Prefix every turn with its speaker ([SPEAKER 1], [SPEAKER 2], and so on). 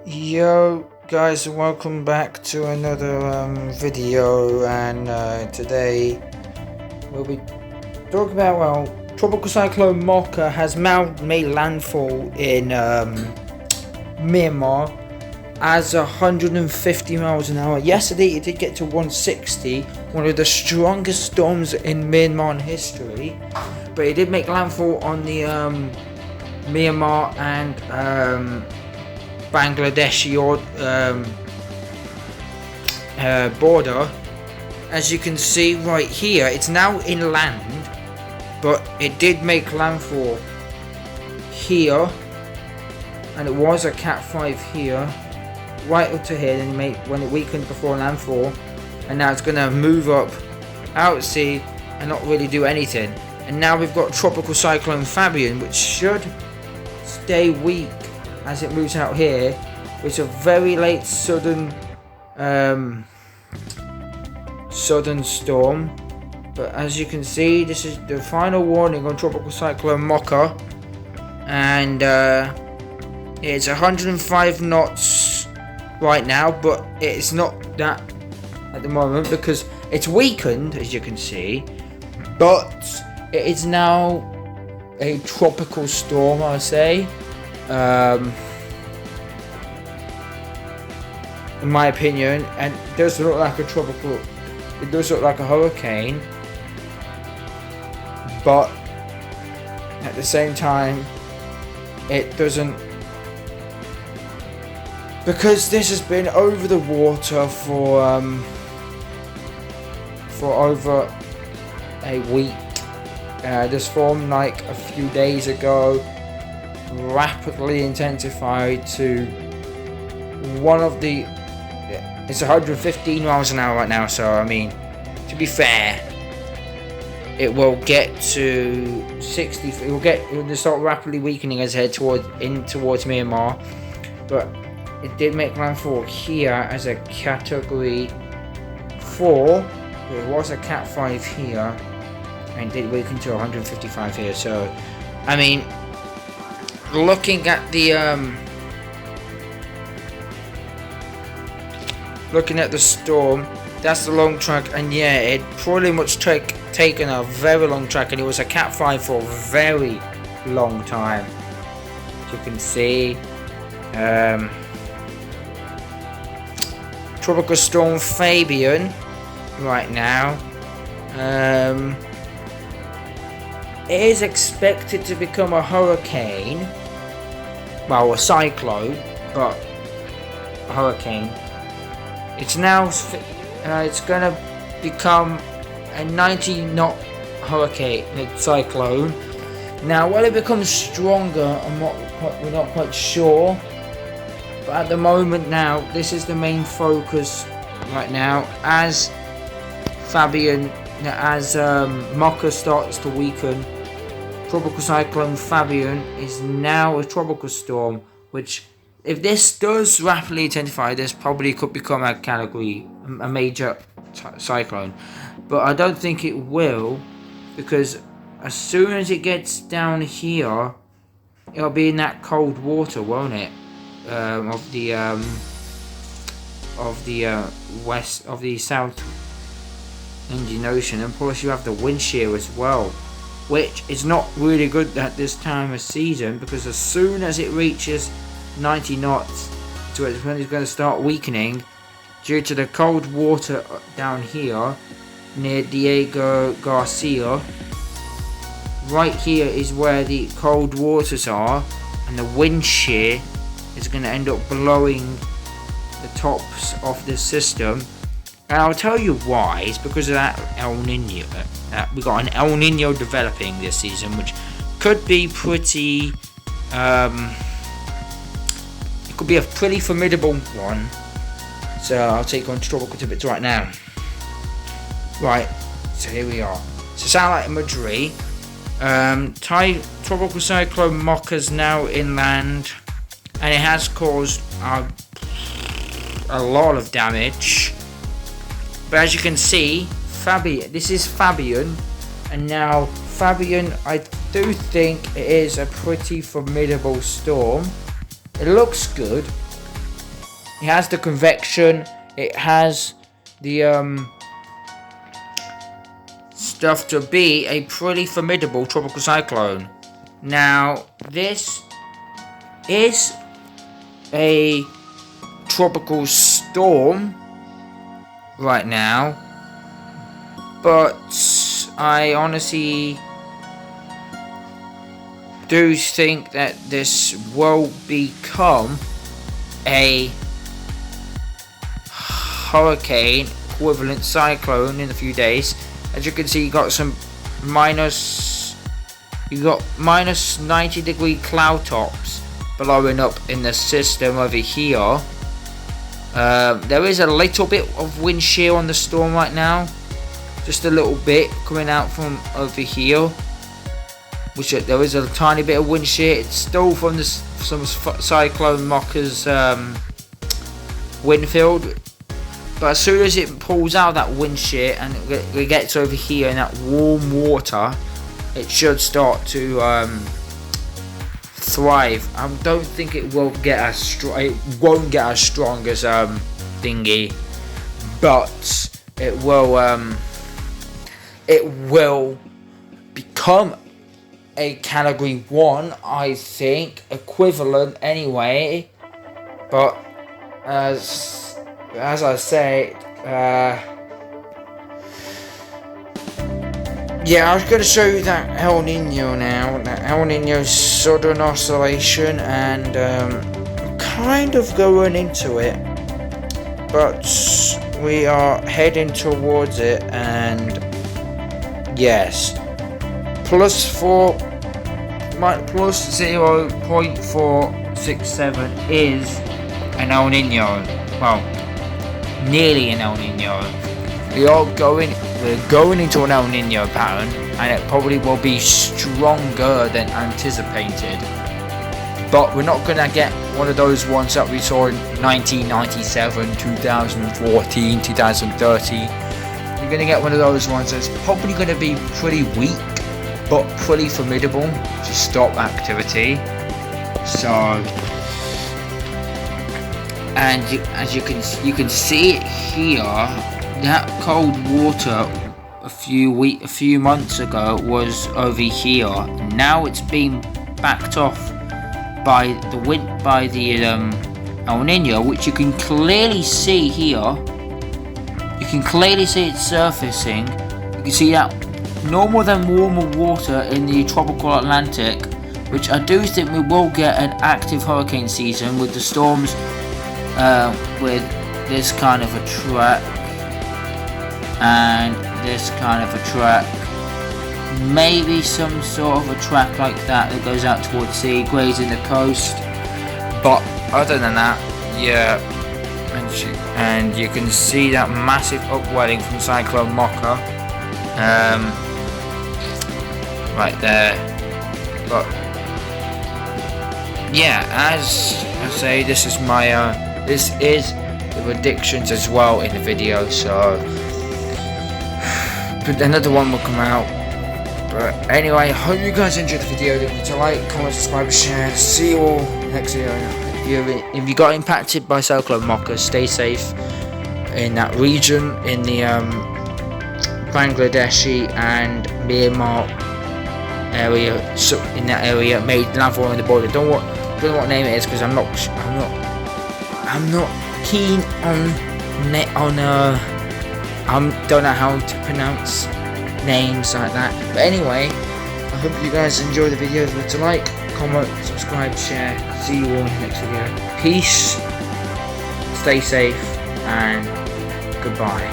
[SPEAKER 1] Yo guys, welcome back to another video, and today we'll be talking about, tropical cyclone Mocha has now made landfall in Myanmar as 150 miles an hour. Yesterday it did get to 160, one of the strongest storms in Myanmar history, but it did make landfall on the Myanmar and Bangladesh border. As you can see right here, it's now inland, but it did make landfall here, and it was a Cat 5 here, right up to here, and when it weakened before landfall, and now it's gonna move up out at sea and not really do anything. And now we've got tropical cyclone Fabian, which should stay weak as it moves out here. It's a very late sudden storm, but as you can see, this is the final warning on tropical cyclone Mocha, and it's 105 knots right now, but it's not that at the moment because it's weakened, as you can see, but it is now a tropical storm, I would say. In my opinion, and it does look like a tropical, it does look like a hurricane, but at the same time it doesn't, because this has been over the water for over a week. This formed like a few days ago, rapidly intensified to it's 115 miles an hour right now, so I mean, to be fair, it will get to 60, it will start rapidly weakening as it heads towards Myanmar, but it did make landfall here as a category 4, but it was a Cat 5 here, and did weaken to 155 here, so I mean, looking at the storm, that's the long track, and yeah, it pretty much taken a very long track, and it was a Cat 5 for a very long time. As you can see, tropical storm Fabian right now, it is expected to become a hurricane, well, a cyclone, but a hurricane. It's now, it's gonna become a 90 knot hurricane, cyclone. Now, will it become stronger? We're not quite sure. But at the moment now, this is the main focus right now. As Mocha starts to weaken, tropical cyclone Fabian is now a tropical storm, which, if this does rapidly intensify, this probably could become a major cyclone. But I don't think it will, because as soon as it gets down here, it'll be in that cold water, won't it? Of the west of the South Indian Ocean, and plus you have the wind shear as well, which is not really good at this time of season, because as soon as it reaches 90 knots, so it's when it's going to start weakening due to the cold water down here near Diego Garcia. Right here is where the cold waters are, and the wind shear is going to end up blowing the tops of the system. And I'll tell you why. It's because of that El Nino. We got an El Nino developing this season, which could be pretty. It could be a pretty formidable one. So I'll take on tropical tidbits right now. Right. So here we are. So satellite imagery. Tropical cyclone Mocha's now inland, and it has caused a lot of damage. But as you can see, this is Fabian, and now Fabian, I do think it is a pretty formidable storm. It looks good, it has the convection, it has the stuff to be a pretty formidable tropical cyclone. Now, this is a tropical storm right now, but I honestly do think that this will become a hurricane equivalent cyclone in a few days. As you can see, you got minus 90-degree cloud tops blowing up in the system over here. There is a little bit of wind shear on the storm right now, just a little bit coming out from over here, which there is a tiny bit of wind shear. It's still from some cyclone mocha's wind field, but as soon as it pulls out that wind shear and it gets over here in that warm water, it should start to thrive. I don't think it will get as strong. It won't get as strong as thingy, but it will become a category 1, I think, equivalent anyway. But as I say, yeah, I was going to show you that El Nino now, that El Nino sudden oscillation, and kind of going into it, but we are heading towards it, and yes, plus 0.467 is an El Nino. Well, nearly an El Nino. We're going into an El Nino pattern, and it probably will be stronger than anticipated. But we're not gonna get one of those ones that we saw in 1997, 2014, 2013. We're gonna get one of those ones that's probably gonna be pretty weak, but pretty formidable to stop activity. So, and as you can see it here, that cold water a few months ago was over here. Now it's been backed off by the wind, by the El Nino, which you can clearly see here. You can clearly see it surfacing. You can see that no more than warmer water in the tropical Atlantic, which I do think we will get an active hurricane season with the storms, with this kind of a track and this kind of a track, maybe some sort of a track like that goes out towards sea, grazing the coast. But other than that, yeah, and you can see that massive upwelling from Cyclone Mocha, right there. But yeah, as I say, this is the predictions as well in the video, so another one will come out. But anyway, I hope you guys enjoyed the video. Don't forget to like, comment, subscribe, share. See you all next video. If you got impacted by Cyclone Mocha, stay safe in that region, in the Bangladeshi and Myanmar area. So in that area, made landfall on the border. Don't know what name it is, because I'm not keen on don't know how to pronounce names like that. But anyway, I hope you guys enjoy the video. If you want to like, comment, subscribe, share. See you all in the next video. Peace, stay safe, and goodbye.